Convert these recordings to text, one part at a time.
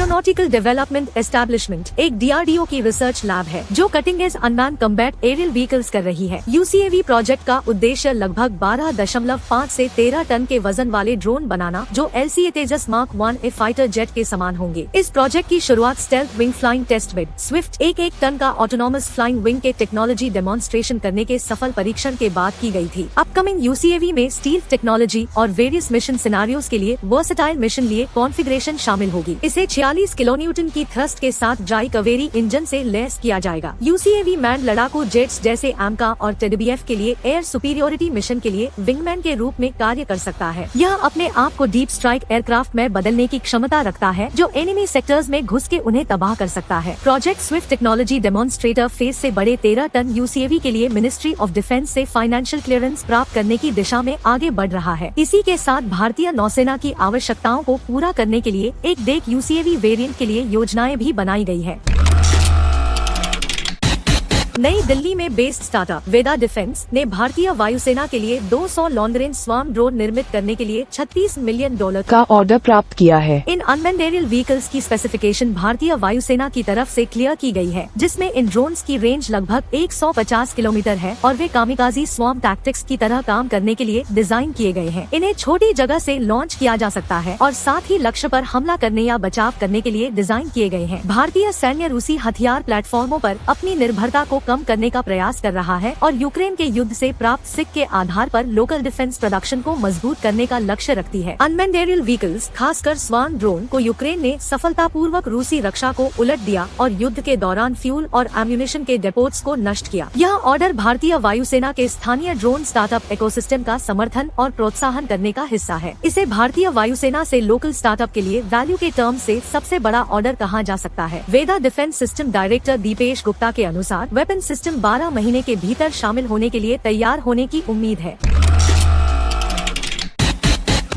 Aeronautical development establishment एक DRDO की research lab है जो cutting edge unmanned combat aerial vehicles कर रही है। UCAV प्रोजेक्ट का उद्देश्य लगभग 12.5 से 13 टन के वजन वाले ड्रोन बनाना जो LCA Tejas Mark 1A fighter jet के समान होंगे। इस प्रोजेक्ट की शुरुआत stealth wing flying test bed swift 1 ton का ऑटोनॉमस फ्लाइंग विंग के टेक्नोलॉजी डेमोन्स्ट्रेशन करने के सफल परीक्षण के बाद की गई थी। अपकमिंग UCAV में स्टील्थ टेक्नोलॉजी और वेरियस मिशन सिनारियोज के लिए वर्सेटाइल मिशन लिए कॉन्फ़िगरेशन शामिल होगी। इसे 46 किलोन्यूटन की थ्रस्ट के साथ ड्राई कवेरी इंजन से लैस किया जाएगा। UCAV मैन लड़ाकू जेट्स जैसे AMCA और TDBF के लिए एयर सुपीरियोरिटी मिशन के लिए विंगमैन के रूप में कार्य कर सकता है। यह अपने आप को डीप स्ट्राइक एयरक्राफ्ट में बदलने की क्षमता रखता है जो एनिमी सेक्टर्स में घुस के उन्हें तबाह कर सकता है। Project Swift technology demonstrator phase से बड़े 13 टन UCAV के लिए मिनिस्ट्री ऑफ डिफेंस से फाइनेंशियल क्लियरेंस प्राप्त करने की दिशा में आगे बढ़ रहा है। इसी के साथ भारतीय नौसेना की आवश्यकताओं को पूरा करने के लिए एक डेक UCAV वेरिएंट के लिए योजनाएं भी बनाई गई है। नई दिल्ली में बेस्ड स्टार्टअप वेदा डिफेंस ने भारतीय वायुसेना के लिए 200 लॉन्ग रेंज स्वार्म ड्रोन निर्मित करने के लिए $36 मिलियन का ऑर्डर प्राप्त किया है। इन अनमैन्ड एरियल व्हीकल्स की स्पेसिफिकेशन भारतीय वायुसेना की तरफ से क्लियर की गई है, जिसमें इन ड्रोन्स की रेंज लगभग 150 किलोमीटर है और वे कामिकाजी स्वार्म टैक्टिक्स की तरह काम करने के लिए डिजाइन किए गए हैं। इन्हें छोटी जगह से लॉन्च किया जा सकता है और साथ ही लक्ष्य पर हमला करने या बचाव करने के लिए डिजाइन किए गए हैं। भारतीय सैन्य रूसी हथियार प्लेटफॉर्मों पर अपनी निर्भरता को कम करने का प्रयास कर रहा है और यूक्रेन के युद्ध से प्राप्त सीख के आधार पर लोकल डिफेंस प्रोडक्शन को मजबूत करने का लक्ष्य रखती है। अनमैन्ड एरियल व्हीकल्स खासकर स्वार्म ड्रोन को यूक्रेन ने सफलतापूर्वक रूसी रक्षा को उलट दिया और युद्ध के दौरान फ्यूल और एम्यूनेशन के डेपोट्स को नष्ट किया। यह ऑर्डर भारतीय वायुसेना के स्थानीय ड्रोन स्टार्टअप इकोसिस्टम का समर्थन और प्रोत्साहन करने का हिस्सा है। इसे भारतीय वायुसेना से लोकल स्टार्टअप के लिए वैल्यू के टर्म से सबसे बड़ा ऑर्डर कहा जा सकता है। Veda defence system director Dipesh Gupta के अनुसार वेपन सिस्टम 12 महीने के भीतर शामिल होने के लिए तैयार होने की उम्मीद है।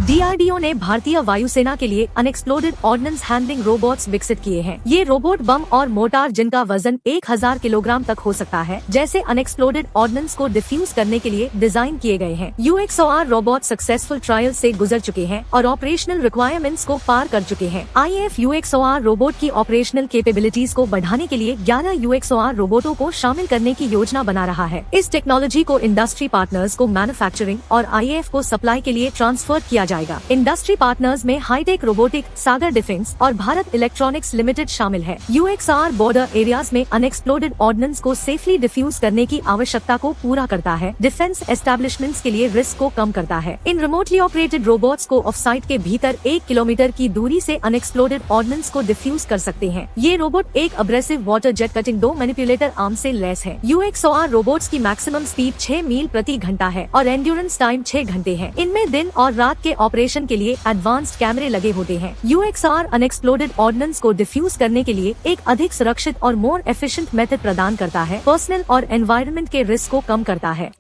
DRDO ने भारतीय वायुसेना के लिए अनएक्सप्लोडेड ऑर्डिनेंस हैंडलिंग रोबोट्स विकसित किए हैं। ये रोबोट बम और मोर्टार जिनका वजन 1000 किलोग्राम तक हो सकता है जैसे अनएक्सप्लोडेड ऑर्डिनेंस को डिफ्यूज करने के लिए डिजाइन किए गए हैं। UXOR रोबोट सक्सेसफुल ट्रायल से गुजर चुके हैं और ऑपरेशनल रिक्वायरमेंट्स को पार कर चुके हैं। IAF UXOR रोबोट की ऑपरेशनल कैपेबिलिटीज को बढ़ाने के लिए 11 UXOR रोबोटों को शामिल करने की योजना बना रहा है। इस टेक्नोलॉजी को इंडस्ट्री पार्टनर्स को मैन्युफैक्चरिंग और IAF को सप्लाई के लिए ट्रांसफर किया जाएगा। इंडस्ट्री पार्टनर्स में हाईटेक रोबोटिक, सागर डिफेंस और भारत इलेक्ट्रॉनिक्स लिमिटेड शामिल है। UXOR बॉर्डर एरियाज में अनएक्सप्लोडेड ऑर्डिनेंस को सेफली डिफ्यूज करने की आवश्यकता को पूरा करता है, डिफेंस एस्टेब्लिशमेंट्स के लिए रिस्क को कम करता है। इन रिमोटली ऑपरेटेड रोबोट्स को ऑफ साइट के भीतर 1 किलोमीटर की दूरी से अनएक्सप्लोडेड ऑर्डिनेंस को डिफ्यूज कर सकते हैं। ये रोबोट एक abrasive water jet cutting 2 manipulator arm से लैस है। UXOR रोबोट्स की मैक्सिमम स्पीड 6 मील प्रति घंटा है और एंड्योरेंस टाइम 6 घंटे है। इनमें दिन और रात के ऑपरेशन के लिए एडवांस्ड कैमरे लगे होते हैं। UXOR अनएक्सप्लोडेड ऑर्डिनेंस को डिफ्यूज करने के लिए एक अधिक सुरक्षित और मोर एफिशिएंट मेथड प्रदान करता है, पर्सनल और एनवायरनमेंट के रिस्क को कम करता है।